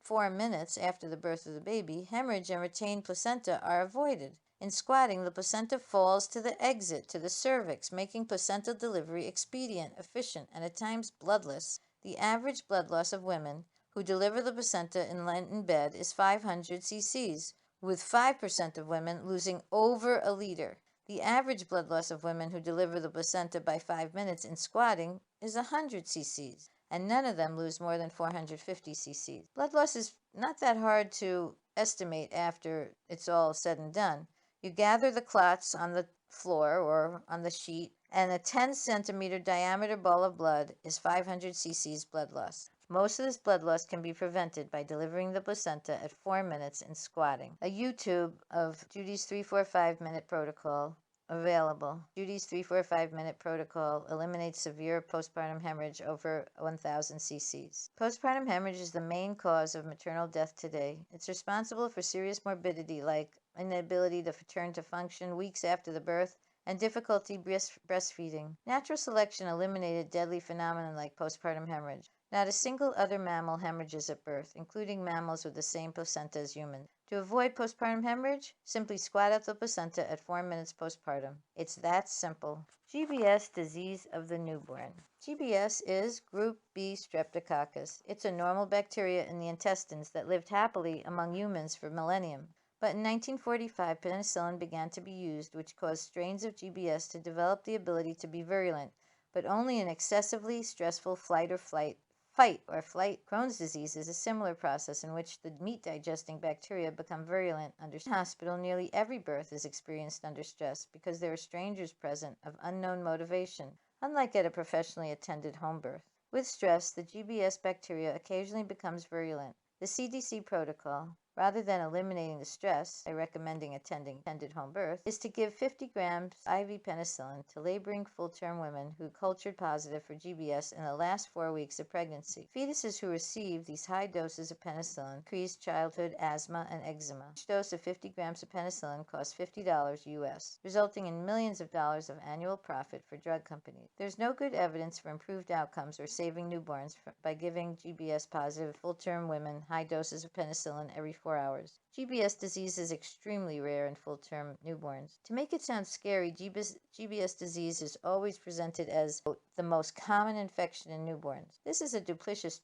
4 minutes after the birth of the baby, hemorrhage and retained placenta are avoided. In squatting, the placenta falls to the exit, to the cervix, making placental delivery expedient, efficient, and at times bloodless. The average blood loss of women who deliver the placenta in bed is 500 cc's, with 5% of women losing over a liter. The average blood loss of women who deliver the placenta by 5 minutes in squatting is 100 cc's, and none of them lose more than 450 cc's. Blood loss is not that hard to estimate after it's all said and done. You gather the clots on the floor or on the sheet, and a 10 centimeter diameter ball of blood is 500 cc's blood loss. Most of this blood loss can be prevented by delivering the placenta at 4 minutes in squatting. A YouTube of Judy's 3-4-5-minute protocol available. Judy's 3-4-5-minute protocol eliminates severe postpartum hemorrhage over 1,000 cc's. Postpartum hemorrhage is the main cause of maternal death today. It's responsible for serious morbidity like inability to return to function weeks after the birth and difficulty breastfeeding. Natural selection eliminated deadly phenomena like postpartum hemorrhage. Not a single other mammal hemorrhages at birth, including mammals with the same placenta as humans. To avoid postpartum hemorrhage, simply squat out the placenta at 4 minutes postpartum. It's that simple. GBS, disease of the newborn. GBS is Group B streptococcus. It's a normal bacteria in the intestines that lived happily among humans for millennium. But in 1945, penicillin began to be used, which caused strains of GBS to develop the ability to be virulent, but only in excessively stressful fight or flight. Crohn's disease is a similar process in which the meat-digesting bacteria become virulent under stress. In hospital, nearly every birth is experienced under stress because there are strangers present of unknown motivation, unlike at a professionally attended home birth. With stress, the GBS bacteria occasionally becomes virulent. The CDC protocol rather than eliminating the stress by recommending attended home birth, is to give 50 grams IV penicillin to laboring full-term women who cultured positive for GBS in the last 4 weeks of pregnancy. Fetuses who receive these high doses of penicillin increase childhood asthma and eczema. Each dose of 50 grams of penicillin costs $50 US, resulting in millions of dollars of annual profit for drug companies. There's no good evidence for improved outcomes or saving newborns by giving GBS-positive full-term women high doses of penicillin every 4 hours. GBS disease is extremely rare in full-term newborns. To make it sound scary, GBS disease is always presented as the most common infection in newborns. This is a duplicitous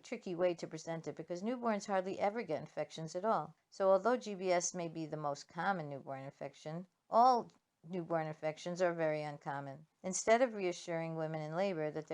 tricky way to present it because newborns hardly ever get infections at all. So although GBS may be the most common newborn infection, all newborn infections are very uncommon. Instead of reassuring women in labor that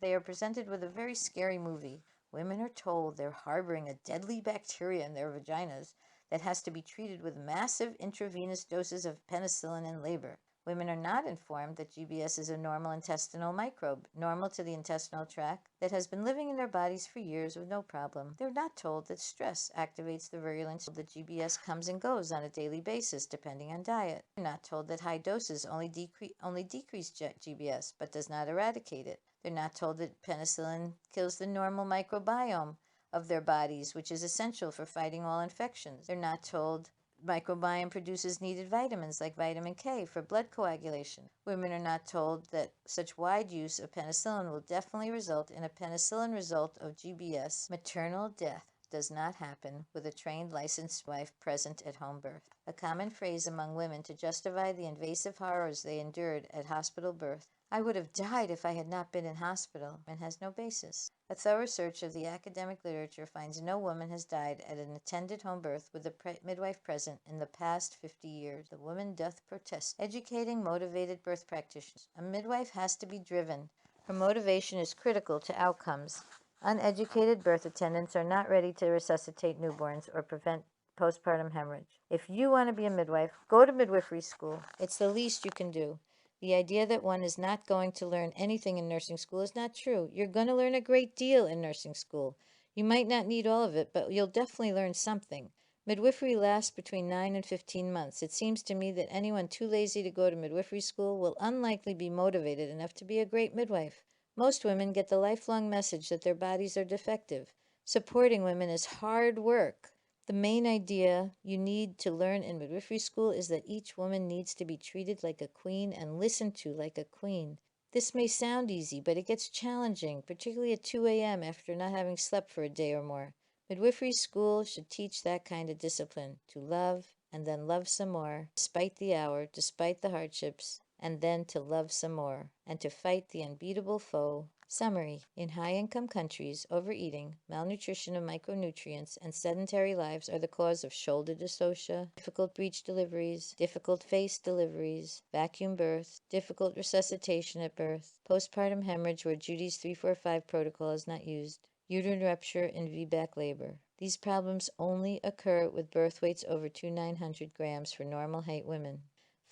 they are presented with a very scary movie, women are told they're harboring a deadly bacteria in their vaginas that has to be treated with massive intravenous doses of penicillin in labor. Women are not informed that GBS is a normal intestinal microbe, normal to the intestinal tract, that has been living in their bodies for years with no problem. They're not told that stress activates the virulence, that GBS comes and goes on a daily basis depending on diet. They're not told that high doses only decrease GBS but does not eradicate it. They're not told that penicillin kills the normal microbiome of their bodies, which is essential for fighting all infections. They're not told microbiome produces needed vitamins like vitamin K for blood coagulation. Women are not told that such wide use of penicillin will definitely result in a penicillin result of GBS. Maternal death does not happen with a trained licensed wife present at home birth. A common phrase among women to justify the invasive horrors they endured at hospital birth, "I would have died if I had not been in hospital," and has no basis. A thorough search of the academic literature finds no woman has died at an attended home birth with a midwife present in the past 50 years. The woman doth protest. Educating motivated birth practitioners. A midwife has to be driven. Her motivation is critical to outcomes. Uneducated birth attendants are not ready to resuscitate newborns or prevent postpartum hemorrhage. If you want to be a midwife, go to midwifery school. It's the least you can do. The idea that one is not going to learn anything in nursing school is not true. You're going to learn a great deal in nursing school. You might not need all of it, but you'll definitely learn something. Midwifery lasts between 9 and 15 months. It seems to me that anyone too lazy to go to midwifery school will unlikely be motivated enough to be a great midwife. Most women get the lifelong message that their bodies are defective. Supporting women is hard work. The main idea you need to learn in midwifery school is that each woman needs to be treated like a queen and listened to like a queen. This may sound easy, but it gets challenging, particularly at 2 a.m. after not having slept for a day or more. Midwifery school should teach that kind of discipline, to love and then love some more, despite the hour, despite the hardships, and then to love some more, and to fight the unbeatable foe. Summary: in high-income countries, overeating, malnutrition of micronutrients, and sedentary lives are the cause of shoulder dystocia, difficult breech deliveries, difficult face deliveries, vacuum births, difficult resuscitation at birth, postpartum hemorrhage where Judy's 3-4-5 protocol is not used, uterine rupture in VBAC labor. These problems only occur with birth weights over 2,900 grams for normal height women.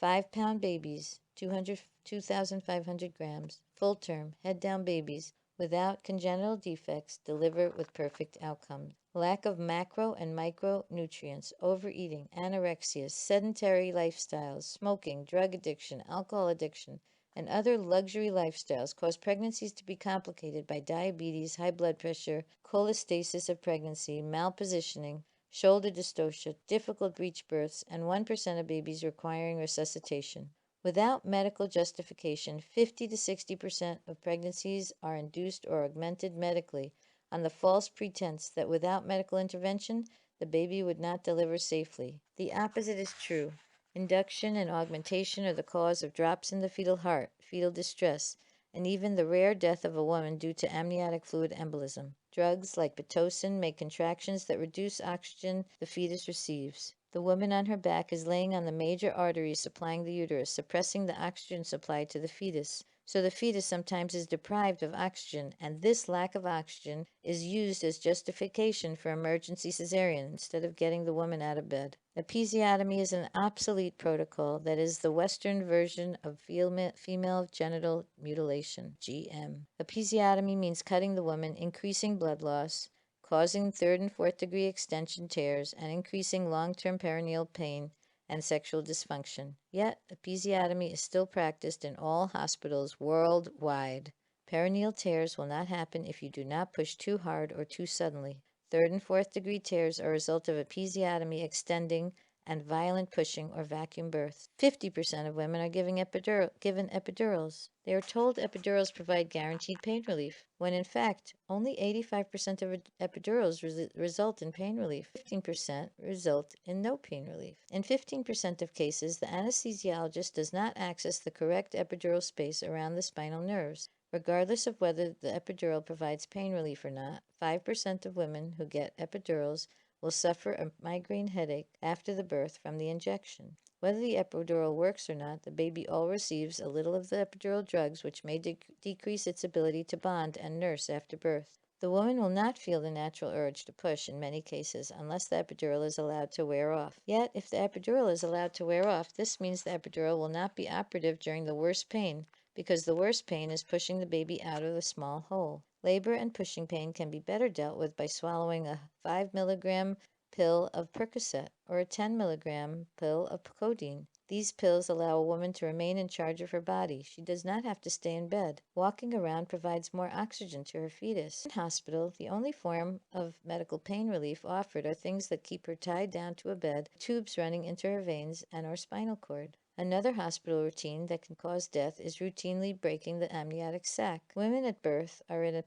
5-pound babies, 2,500 grams, full-term, head-down babies without congenital defects deliver with perfect outcomes. Lack of macro and micronutrients, overeating, anorexia, sedentary lifestyles, smoking, drug addiction, alcohol addiction, and other luxury lifestyles cause pregnancies to be complicated by diabetes, high blood pressure, cholestasis of pregnancy, malpositioning, shoulder dystocia, difficult breech births, and 1% of babies requiring resuscitation. Without medical justification, 50 to 60% of pregnancies are induced or augmented medically on the false pretense that without medical intervention, the baby would not deliver safely. The opposite is true. Induction and augmentation are the cause of drops in the fetal heart, fetal distress, and even the rare death of a woman due to amniotic fluid embolism. Drugs like Pitocin make contractions that reduce oxygen the fetus receives. The woman on her back is laying on the major arteries supplying the uterus, suppressing the oxygen supply to the fetus. So the fetus sometimes is deprived of oxygen, and this lack of oxygen is used as justification for emergency cesarean instead of getting the woman out of bed. Episiotomy is an obsolete protocol that is the Western version of female genital mutilation, GM. Episiotomy means cutting the woman, increasing blood loss, causing 3rd and 4th degree extension tears and increasing long-term perineal pain and sexual dysfunction. Yet, episiotomy is still practiced in all hospitals worldwide. Perineal tears will not happen if you do not push too hard or too suddenly. 3rd and 4th degree tears are a result of episiotomy extending and violent pushing or vacuum birth. 50% of women are given epidurals. They are told epidurals provide guaranteed pain relief, when in fact, only 85% of epidurals result in pain relief. 15% result in no pain relief. In 15% of cases, the anesthesiologist does not access the correct epidural space around the spinal nerves. Regardless of whether the epidural provides pain relief or not, 5% of women who get epidurals will suffer a migraine headache after the birth from the injection. Whether the epidural works or not, the baby all receives a little of the epidural drugs, which may decrease its ability to bond and nurse after birth. The woman will not feel the natural urge to push in many cases unless the epidural is allowed to wear off. Yet, if the epidural is allowed to wear off, this means the epidural will not be operative during the worst pain, because the worst pain is pushing the baby out of the small hole. Labor and pushing pain can be better dealt with by swallowing a 5 milligram pill of Percocet or a 10 milligram pill of codeine. These pills allow a woman to remain in charge of her body. She does not have to stay in bed. Walking around provides more oxygen to her fetus. In hospital, the only form of medical pain relief offered are things that keep her tied down to a bed, tubes running into her veins and or spinal cord. Another hospital routine that can cause death is routinely breaking the amniotic sac. Women at birth are at a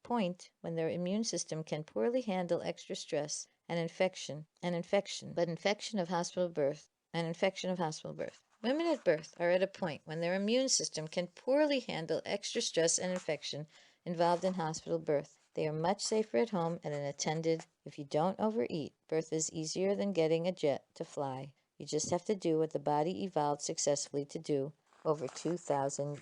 point when their immune system can poorly handle extra stress and infection of hospital birth. Women at birth are at a point when their immune system can poorly handle extra stress and infection involved in hospital birth. They are much safer at home and unattended. If you don't overeat, birth is easier than getting a jet to fly. You just have to do what the body evolved successfully to do over 2,000 years.